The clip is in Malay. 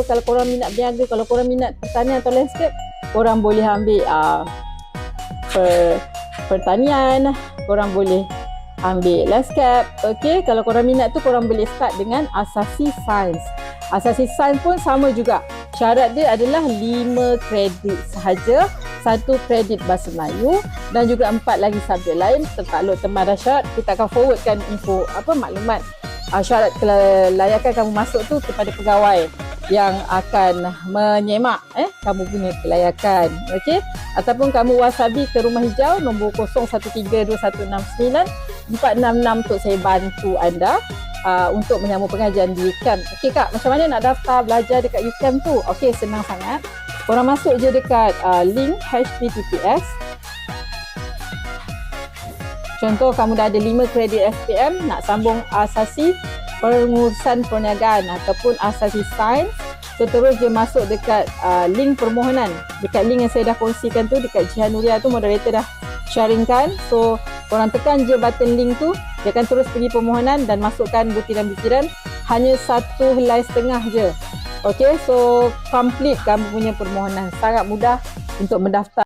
kalau korang minat berniaga, kalau korang minat pertanian atau landscape, korang boleh ambil pertanian, korang boleh ambil landscape. Okey, kalau korang minat tu korang boleh start dengan asasi sains. Asasi sains pun sama juga. Syarat dia adalah 5 kredit sahaja, 1 kredit bahasa Melayu dan juga 4 lagi subjek lain. Tertakluk teman dah syarat, kita akan forwardkan info maklumat syarat kelayakan kamu masuk tu kepada pegawai yang akan menyemak kamu punya kelayakan. Okey, ataupun kamu wasabi ke Rumah Hijau nombor 0132169466 untuk saya bantu anda untuk menyambung pengajian di UKAM. Okey Kak, macam mana nak daftar belajar dekat UKAM tu? Okey, senang sangat. Korang masuk je dekat link https. Contoh kamu dah ada 5 kredit SPM, nak sambung asasi pengurusan perniagaan ataupun asasi sains. So terus dia masuk dekat link permohonan. Dekat link yang saya dah kongsikan tu, dekat Jihan Nuria tu, moderator dah sharingkan. So korang tekan je button link tu, dia akan terus pergi permohonan dan masukkan butiran-butiran. Hanya 1 helai setengah je. Okay, so complete kamu punya permohonan. Sangat mudah untuk mendaftar.